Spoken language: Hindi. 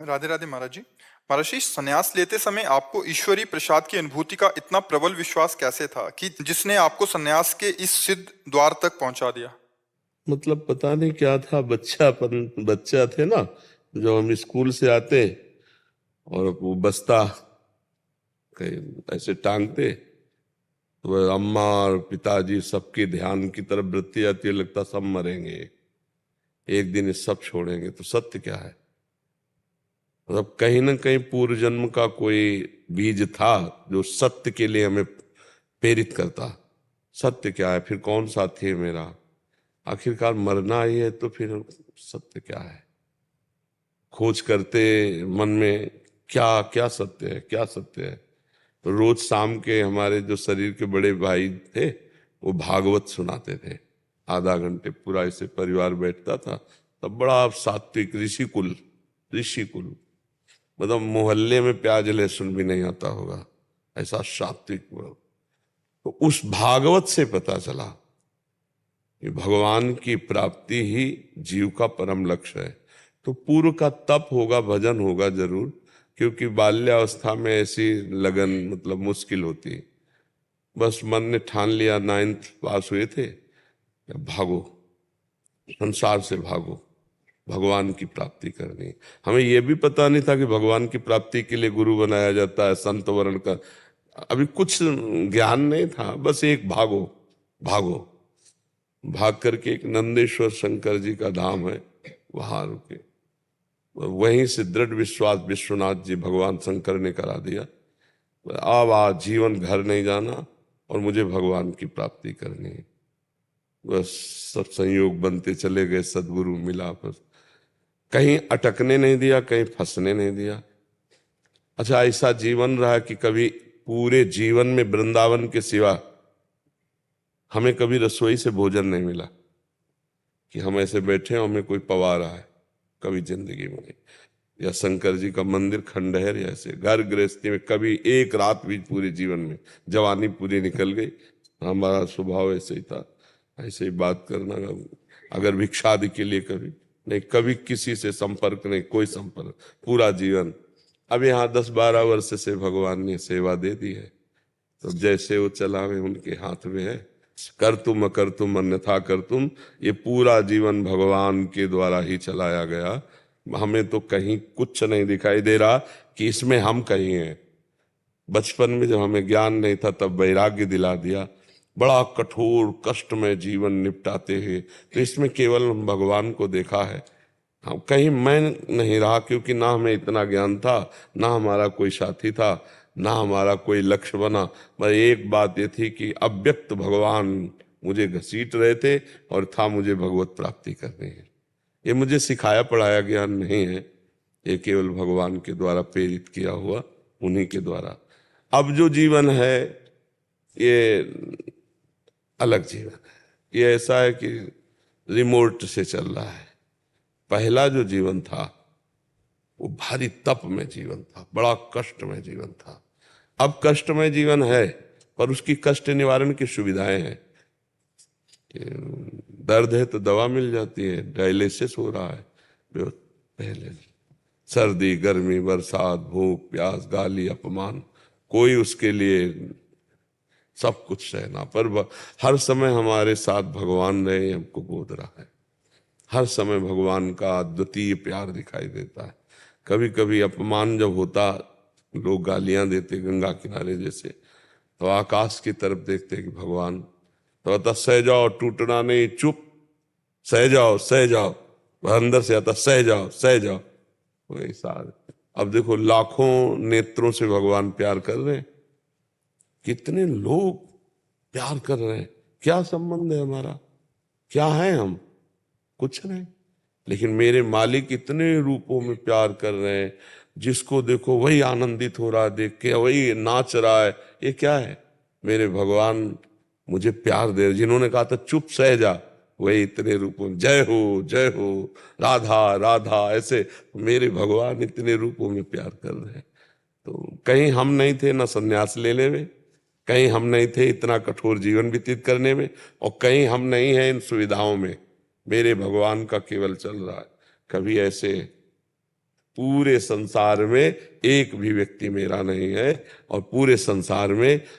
राधे राधे महाराज जी। महाराज जी, संन्यास लेते समय आपको ईश्वरीय प्रसाद की अनुभूति का इतना प्रबल विश्वास कैसे था कि जिसने आपको संन्यास के इस सिद्ध द्वार तक पहुंचा दिया? मतलब पता नहीं क्या था, बच्चा थे ना। जो हम स्कूल से आते और वो बस्ता कहीं ऐसे टांगते, तो वह अम्मा और पिताजी सबके ध्यान की तरफ वृत्ति आती है, लगता सब मरेंगे एक दिन, ये सब छोड़ेंगे। तो सत्य क्या है? मतलब कहीं ना कहीं पूर्व जन्म का कोई बीज था जो सत्य के लिए हमें प्रेरित करता। सत्य क्या है? फिर कौन साथी है मेरा? आखिरकार मरना ही है, तो फिर सत्य क्या है? खोज करते मन में, क्या क्या सत्य है, क्या सत्य है। तो रोज शाम के हमारे जो शरीर के बड़े भाई थे, वो भागवत सुनाते थे। आधा घंटे पूरा ऐसे परिवार बैठता था। तब बड़ा सात्विक ऋषिकुल, ऋषिकुल मतलब मोहल्ले में प्याज लहसुन भी नहीं आता होगा, ऐसा सात्विक। तो उस भागवत से पता चला कि भगवान की प्राप्ति ही जीव का परम लक्ष्य है। तो पूर्व का तप होगा, भजन होगा जरूर, क्योंकि बाल्यावस्था में ऐसी लगन मतलब मुश्किल होती। बस मन ने ठान लिया, 9th पास हुए थे, भागो, संसार से भागो, भगवान की प्राप्ति करनी। हमें यह भी पता नहीं था कि भगवान की प्राप्ति के लिए गुरु बनाया जाता है, संत वर्ण का अभी कुछ ज्ञान नहीं था। बस एक भागो, भागो। भाग करके एक नंदेश्वर शंकर जी का धाम है, वहां रुके। वहीं से दृढ़ विश्वास विश्वनाथ जी भगवान शंकर ने करा दिया, अब आज जीवन घर नहीं जाना और मुझे भगवान की प्राप्ति करनी है। बस सब संयोग बनते चले गए, सदगुरु मिला, बस कहीं अटकने नहीं दिया, कहीं फंसने नहीं दिया। अच्छा, ऐसा जीवन रहा कि कभी पूरे जीवन में वृंदावन के सिवा हमें कभी रसोई से भोजन नहीं मिला कि हम ऐसे बैठे हैं हमें कोई पवा रहा है, कभी जिंदगी में नहीं। या शंकर जी का मंदिर खंडहर, या ऐसे घर गृहस्थी में कभी एक रात भी पूरे जीवन में। जवानी पूरी निकल गई, हमारा स्वभाव ऐसे ही था, ऐसे ही बात करना। अगर भिक्षादि के लिए कभी नहीं, कभी किसी से संपर्क नहीं, कोई संपर्क पूरा जीवन। अब यहाँ 10-12 वर्ष से भगवान ने सेवा दे दी है, तो जैसे वो चलावे उनके हाथ में है। कर तुम अकर तुम अन्यथा कर तुम, ये पूरा जीवन भगवान के द्वारा ही चलाया गया। हमें तो कहीं कुछ नहीं दिखाई दे रहा कि इसमें हम कहीं हैं। बचपन में जब हमें ज्ञान नहीं था तब वैराग्य दिला दिया, बड़ा कठोर कष्ट में जीवन निपटाते हैं, तो इसमें केवल भगवान को देखा है। हम कहीं मैं नहीं रहा, क्योंकि ना हमें इतना ज्ञान था, ना हमारा कोई साथी था, ना हमारा कोई लक्ष्य बना। पर एक बात ये थी कि अव्यक्त भगवान मुझे घसीट रहे थे और था मुझे भगवत प्राप्ति करनी है। ये मुझे सिखाया पढ़ाया ज्ञान नहीं है, ये केवल भगवान के द्वारा प्रेरित किया हुआ, उन्हीं के द्वारा। अब जो जीवन है ये अलग जीवन है। ये ऐसा है कि रिमोट से चल रहा है। पहला जो जीवन था वो भारी तप में जीवन था, बड़ा कष्ट में जीवन था। अब कष्टमय जीवन है, पर उसकी कष्ट निवारण की सुविधाएं हैं। दर्द है तो दवा मिल जाती है, डायलिसिस हो रहा है पहले। सर्दी गर्मी बरसात भूख प्यास गाली अपमान, कोई उसके लिए सब कुछ सहना, पर हर समय हमारे साथ भगवान रहे, हमको गोद रहा है। हर समय भगवान का अद्वितीय प्यार दिखाई देता है। कभी कभी अपमान जब होता, लोग गालियां देते गंगा किनारे जैसे, तो आकाश की तरफ देखते कि भगवान, तो आता सह जाओ, टूटना नहीं, चुप, सह जाओ सह जाओ। वह अंदर से आता सह जाओ सह जाओ, वही सारे। अब देखो लाखों नेत्रों से भगवान प्यार कर रहे हैं, कितने लोग प्यार कर रहे हैं। क्या संबंध है हमारा? क्या है हम? कुछ नहीं। लेकिन मेरे मालिक इतने रूपों में प्यार कर रहे हैं, जिसको देखो वही आनंदित हो रहा है, देख के वही नाच रहा है। ये क्या है? मेरे भगवान मुझे प्यार दे रहे। जिन्होंने कहा था चुप सह जा, वही इतने रूपों में जय हो राधा राधा, ऐसे मेरे भगवान इतने रूपों में प्यार कर रहे हैं। तो कहीं हम नहीं थे ना संन्यास लेने में, कहीं हम नहीं थे इतना कठोर जीवन व्यतीत करने में, और कहीं हम नहीं हैं इन सुविधाओं में। मेरे भगवान का केवल चल रहा है। कभी ऐसे पूरे संसार में एक भी व्यक्ति मेरा नहीं है और पूरे संसार में